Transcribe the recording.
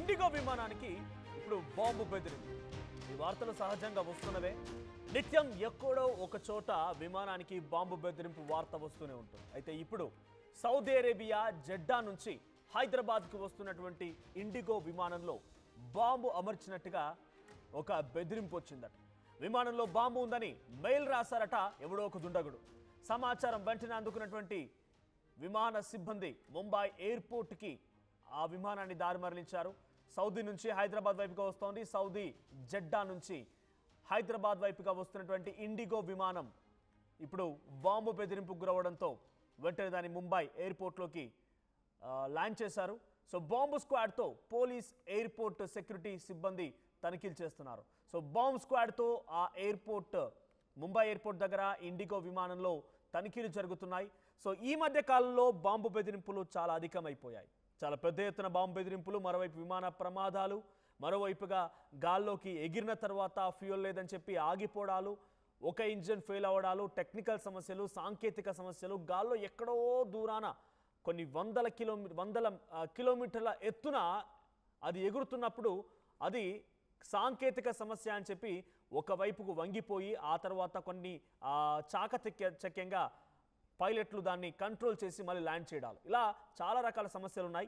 IndiGo విమానానికి ఇప్పుడు bomb బెదిరింది. ఈ వార్తలు సహజంగా వస్తున్నవే. నిత్యం ఎక్కడో ఒక చోట విమానానికి బాంబు బెదిరింపు వార్త వస్తూనే ఉంటుంది. అయితే ఇప్పుడు సౌదీ అరేబియా జెడ్డా నుంచి హైదరాబాద్కు వస్తున్నటువంటి ఇండిగో విమానంలో బాంబు అమర్చినట్టుగా ఒక బెదిరింపు వచ్చిందట. విమానంలో బాంబు ఉందని మెయిల్ రాశారట ఎవడో ఒక దుండగుడు. సమాచారం వెంటనే అందుకున్నటువంటి విమాన సిబ్బంది ముంబై ఎయిర్పోర్ట్కి ఆ విమానాన్ని దారి మరలించారు. సౌదీ నుంచి హైదరాబాద్ వైపుగా వస్తోంది. సౌదీ జెడ్డా నుంచి హైదరాబాద్ వైపుగా వస్తున్నటువంటి ఇండిగో విమానం ఇప్పుడు బాంబు బెదిరింపుకు గురవడంతో వెంటనే దాన్ని ముంబై ఎయిర్పోర్ట్లోకి ల్యాండ్ చేశారు. సో బాంబు స్క్వాడ్తో పోలీస్ ఎయిర్పోర్ట్ సెక్యూరిటీ సిబ్బంది తనిఖీలు చేస్తున్నారు. సో బాంబు స్క్వాడ్తో ఆ ఎయిర్పోర్ట్ ముంబై ఎయిర్పోర్ట్ దగ్గర ఇండిగో విమానంలో తనిఖీలు జరుగుతున్నాయి. సో ఈ మధ్య కాలంలో బాంబు బెదిరింపులు చాలా అధికమైపోయాయి. చాలా పెద్ద ఎత్తున బాంబు బెదిరింపులు, మరోవైపు విమాన ప్రమాదాలు, మరోవైపుగా గాల్లోకి ఎగిరిన తర్వాత ఫ్యూయల్ లేదని చెప్పి ఆగిపోవడాలు, ఒక ఇంజిన్ ఫెయిల్ అవ్వడాలు, టెక్నికల్ సమస్యలు, సాంకేతిక సమస్యలు, గాల్లో ఎక్కడో దూరాన కొన్ని వందల కిలోమీటర్ల ఎత్తున అది ఎగురుతున్నప్పుడు అది సాంకేతిక సమస్య అని చెప్పి ఒకవైపుకు వంగిపోయి ఆ తర్వాత కొన్ని చాకచక్యంగా పైలట్లు దాన్ని కంట్రోల్ చేసి మళ్ళీ ల్యాండ్ చేయడాలు, ఇలా చాలా రకాల సమస్యలు ఉన్నాయి.